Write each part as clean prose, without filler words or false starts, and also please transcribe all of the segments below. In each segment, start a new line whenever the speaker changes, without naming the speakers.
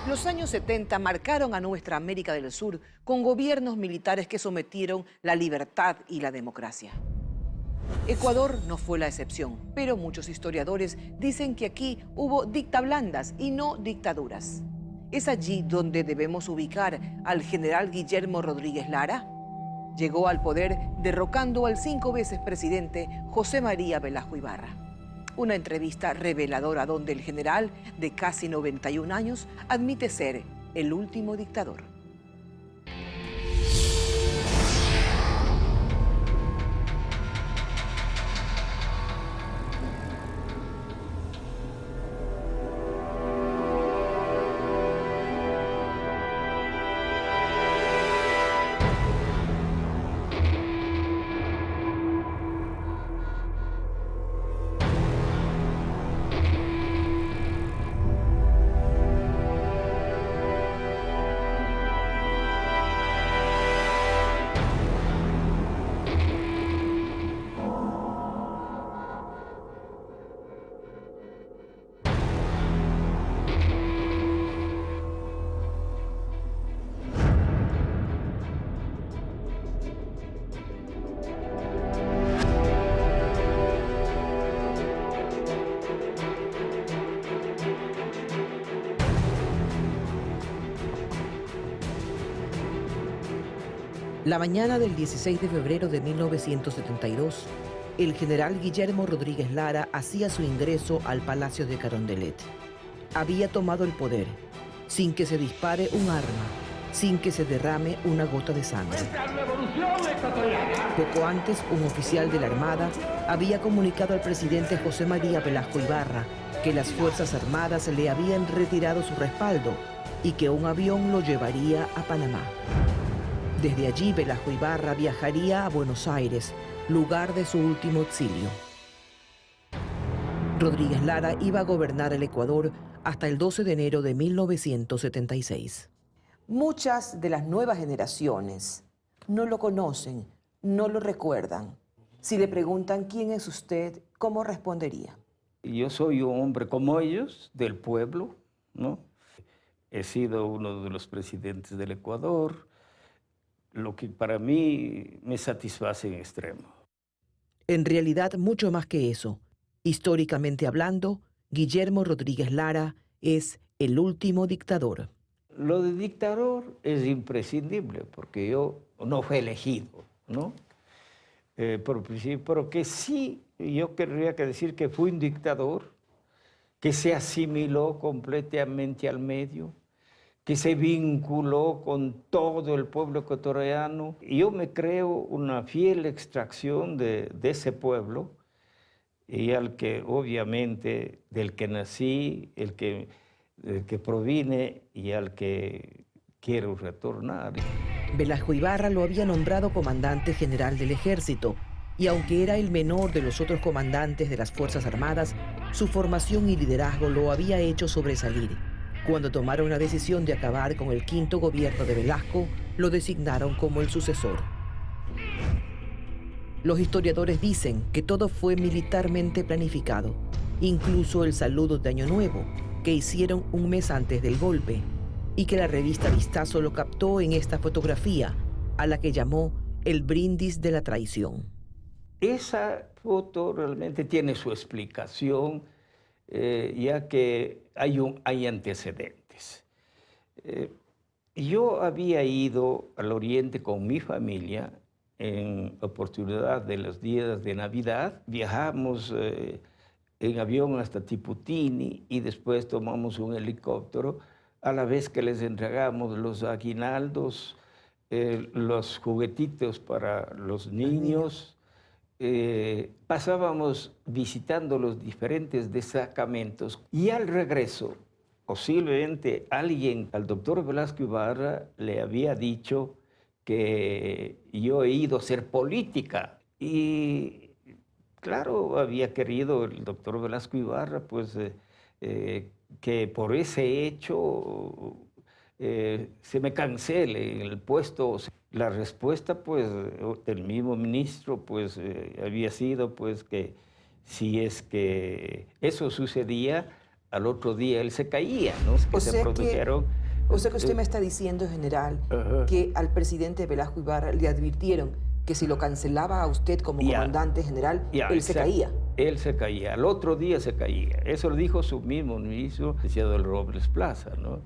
Los años 70 marcaron a nuestra América del Sur con gobiernos militares que sometieron la libertad y la democracia. Ecuador no fue la excepción, pero muchos historiadores dicen que aquí hubo dictablandas y no dictaduras. ¿Es allí donde debemos ubicar al general Guillermo Rodríguez Lara? Llegó al poder derrocando al 5 veces presidente José María Velasco Ibarra. Una entrevista reveladora donde el general, de casi 91 años, admite ser el último dictador. La mañana del 16 de febrero de 1972, el general Guillermo Rodríguez Lara hacía su ingreso al Palacio de Carondelet. Había tomado el poder, sin que se dispare un arma, sin que se derrame una gota de sangre. Poco antes, un oficial de la Armada había comunicado al presidente José María Velasco Ibarra que las Fuerzas Armadas le habían retirado su respaldo y que un avión lo llevaría a Panamá. Desde allí, Velasco Ibarra viajaría a Buenos Aires, lugar de su último exilio. Rodríguez Lara iba a gobernar el Ecuador hasta el 12 de enero de 1976. Muchas de las nuevas generaciones no lo conocen, no lo recuerdan. Si le preguntan quién es usted, ¿cómo respondería?
Yo soy un hombre como ellos, del pueblo, ¿no? He sido uno de los presidentes del Ecuador, lo que para mí me satisface en extremo.
En realidad, mucho más que eso. Históricamente hablando, Guillermo Rodríguez Lara es el último dictador.
Lo de dictador es imprescindible, porque yo no fui elegido, ¿no? Pero que sí, yo querría decir que fui un dictador, que se asimiló completamente al medio, que se vinculó con todo el pueblo ecuatoriano. Yo me creo una fiel extracción de ese pueblo, y al que obviamente, del que nací, del que provine y al que quiero retornar.
Velasco Ibarra lo había nombrado comandante general del ejército, y aunque era el menor de los otros comandantes de las Fuerzas Armadas, su formación y liderazgo lo había hecho sobresalir. Cuando tomaron la decisión de acabar con el quinto gobierno de Velasco, lo designaron como el sucesor. Los historiadores dicen que todo fue militarmente planificado, incluso el saludo de Año Nuevo, que hicieron un mes antes del golpe, y que la revista Vistazo lo captó en esta fotografía, a la que llamó el brindis de la traición.
Esa foto realmente tiene su explicación, ya que hay antecedentes. Yo había ido al Oriente con mi familia en oportunidad de los días de Navidad. Viajamos en avión hasta Tiputini y después tomamos un helicóptero, a la vez que les entregamos los aguinaldos, los juguetitos para los niños. Pasábamos visitando los diferentes destacamentos y al regreso, posiblemente alguien al doctor Velasco Ibarra le había dicho que yo he ido a hacer política. Y claro, había querido el doctor Velasco Ibarra pues, que por ese hecho se me cancele el puesto. La respuesta pues, del mismo ministro pues, había sido pues, que si es que eso sucedía, al otro día él se caía, ¿no? Que se produjeron.
O sea que usted me está diciendo, general, que al presidente Velasco Ibarra le advirtieron que si lo cancelaba a usted como comandante general, él se caía.
Él se caía, al otro día se caía. Eso lo dijo su mismo ministro, el licenciado Robles Plaza, ¿no?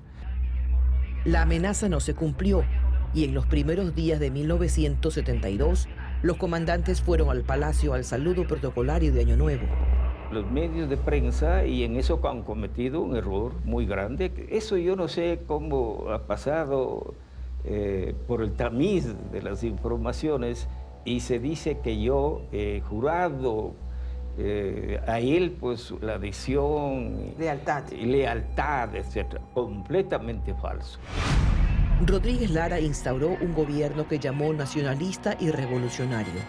La amenaza no se cumplió y en los primeros días de 1972, los comandantes fueron al palacio al saludo protocolario de Año Nuevo.
Los medios de prensa, y en eso han cometido un error muy grande. Eso yo no sé cómo ha pasado por el tamiz de las informaciones y se dice que yo he jurado a él pues la adhesión, lealtad, etc. Completamente falso.
Rodríguez Lara instauró un gobierno que llamó nacionalista y revolucionario.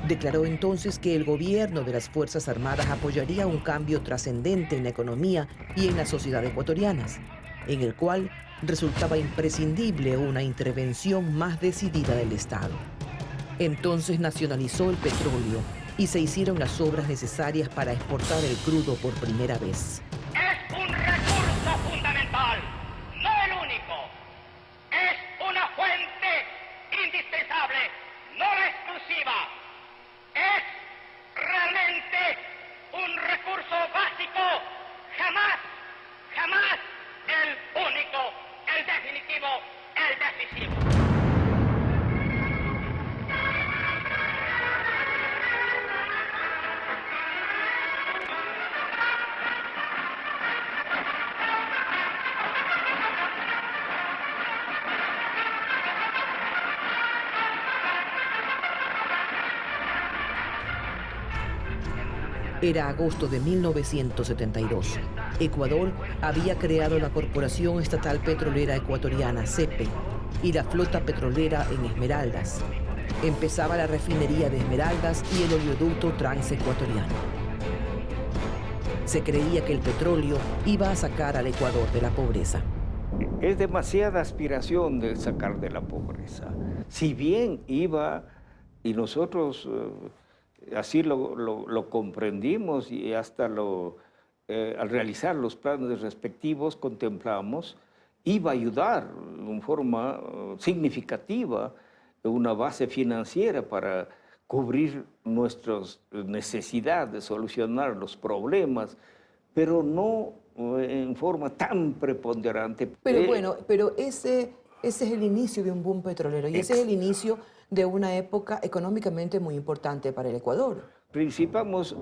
Declaró entonces que el gobierno de las Fuerzas Armadas apoyaría un cambio trascendente en la economía y en la sociedad ecuatorianas, en el cual resultaba imprescindible una intervención más decidida del Estado. Entonces nacionalizó el petróleo y se hicieron las obras necesarias para exportar el crudo por primera vez.
Es un recurso fundamental, no el único. Es una fuente indispensable, no la exclusiva. Es realmente un recurso básico, jamás el único, el definitivo, el decisivo.
Era agosto de 1972. Ecuador había creado la Corporación Estatal Petrolera Ecuatoriana, CEPE, y la flota petrolera en Esmeraldas. Empezaba la refinería de Esmeraldas y el oleoducto transecuatoriano. Se creía que el petróleo iba a sacar al Ecuador de la pobreza.
Es demasiada aspiración de sacar de la pobreza. Si bien iba, y nosotros así lo comprendimos y hasta al realizar los planes respectivos contemplamos, iba a ayudar en forma significativa una base financiera para cubrir nuestras necesidades, solucionar los problemas, pero no en forma tan preponderante.
Pero ese es el inicio de un boom petrolero y ese es el inicio de una época económicamente muy importante para el Ecuador.
Principamos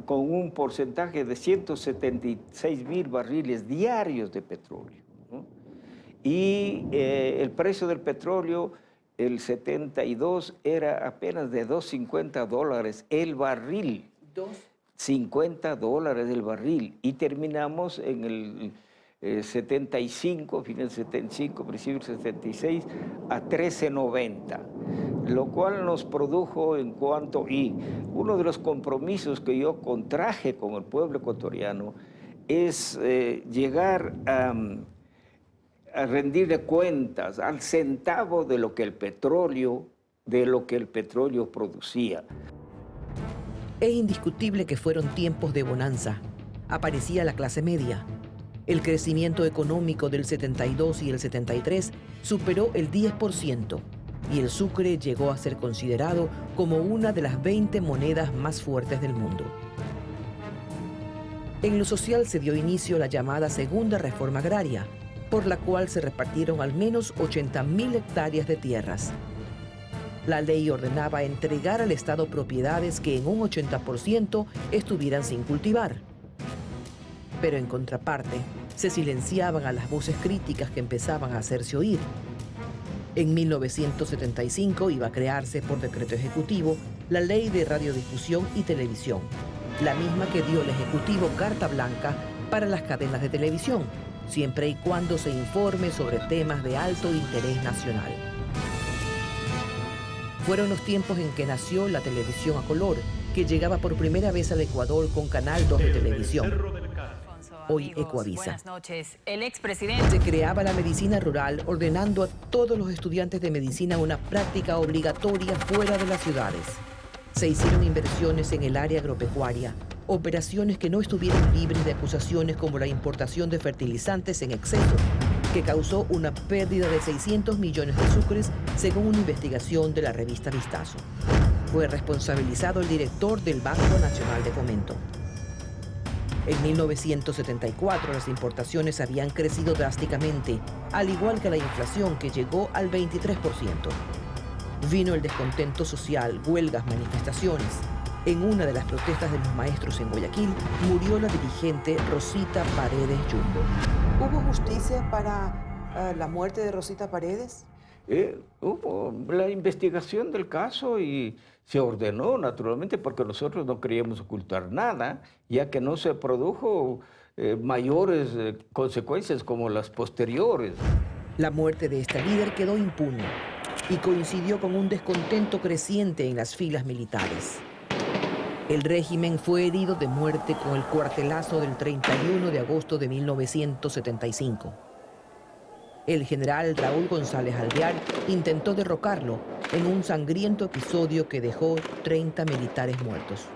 con un porcentaje de 176.000 barriles diarios de petróleo, ¿no? Y el precio del petróleo, el 72, era apenas de $2.50 el barril. $2.50 el barril. Y terminamos en el 75, fin del 75, principio del 76, a 13.90, lo cual nos produjo en cuanto, y uno de los compromisos que yo contraje con el pueblo ecuatoriano es llegar a rendirle cuentas al centavo de lo que el petróleo producía.
Es indiscutible que fueron tiempos de bonanza. Aparecía la clase media. El crecimiento económico del 72 y el 73 superó el 10% y el sucre llegó a ser considerado como una de las 20 monedas más fuertes del mundo. En lo social se dio inicio a la llamada Segunda Reforma Agraria, por la cual se repartieron al menos 80.000 hectáreas de tierras. La ley ordenaba entregar al Estado propiedades que en un 80% estuvieran sin cultivar. Pero en contraparte, se silenciaban a las voces críticas que empezaban a hacerse oír. En 1975 iba a crearse por decreto ejecutivo la Ley de Radiodifusión y Televisión, la misma que dio al Ejecutivo carta blanca para las cadenas de televisión, siempre y cuando se informe sobre temas de alto interés nacional. Fueron los tiempos en que nació la televisión a color, que llegaba por primera vez al Ecuador con Canal 2 de televisión. Hoy Ecuavisa.
Buenas noches. El expresidente...
Se creaba la medicina rural ordenando a todos los estudiantes de medicina una práctica obligatoria fuera de las ciudades. Se hicieron inversiones en el área agropecuaria, operaciones que no estuvieron libres de acusaciones como la importación de fertilizantes en exceso, que causó una pérdida de 600 millones de sucres, según una investigación de la revista Vistazo. Fue responsabilizado el director del Banco Nacional de Fomento. En 1974 las importaciones habían crecido drásticamente, al igual que la inflación, que llegó al 23%. Vino el descontento social, huelgas, manifestaciones. En una de las protestas de los maestros en Guayaquil murió la dirigente Rosita Paredes Jumbo. ¿Hubo justicia para la muerte de Rosita Paredes?
Hubo la investigación del caso y se ordenó, naturalmente, porque nosotros no queríamos ocultar nada, ya que no se produjo mayores consecuencias como las posteriores.
La muerte de esta líder quedó impune y coincidió con un descontento creciente en las filas militares. El régimen fue herido de muerte con el cuartelazo del 31 de agosto de 1975. El general Raúl González Alvear intentó derrocarlo en un sangriento episodio que dejó 30 militares muertos.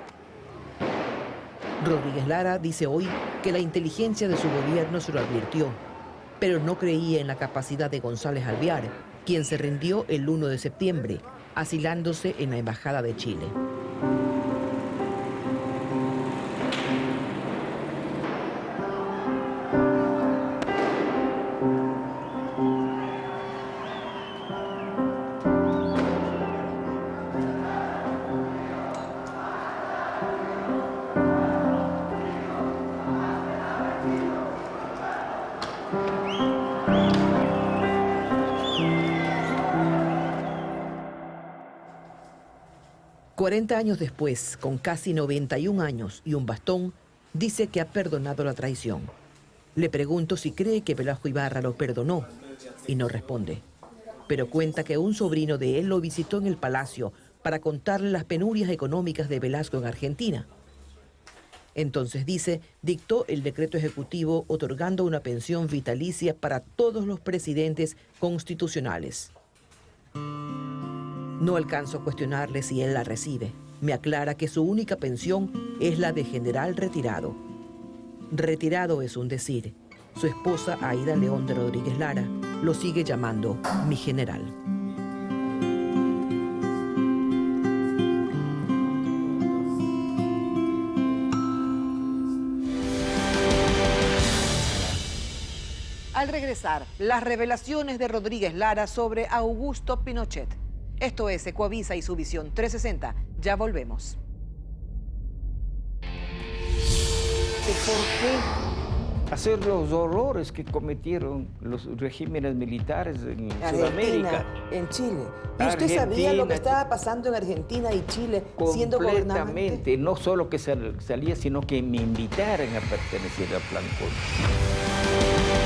Rodríguez Lara dice hoy que la inteligencia de su gobierno se lo advirtió, pero no creía en la capacidad de González Alvear, quien se rindió el 1 de septiembre, asilándose en la Embajada de Chile. ...40 años después, con casi 91 años y un bastón, dice que ha perdonado la traición. Le pregunto si cree que Velasco Ibarra lo perdonó, y no responde. Pero cuenta que un sobrino de él lo visitó en el palacio para contarle las penurias económicas de Velasco en Argentina. Entonces, dice, dictó el decreto ejecutivo otorgando una pensión vitalicia para todos los presidentes constitucionales. No alcanzo a cuestionarle si él la recibe. Me aclara que su única pensión es la de general retirado. Retirado es un decir. Su esposa, Aida León de Rodríguez Lara, lo sigue llamando mi general. Al regresar, las revelaciones de Rodríguez Lara sobre Augusto Pinochet. Esto es Ecuavisa y su Visión 360. Ya volvemos.
¿Por qué hacer los horrores que cometieron los regímenes militares en Sudamérica?
En Chile. ¿Y usted sabía lo que estaba pasando en Argentina y Chile siendo gobernante?
Completamente. No solo que salía, sino que me invitaran a pertenecer al Plan Cóndor.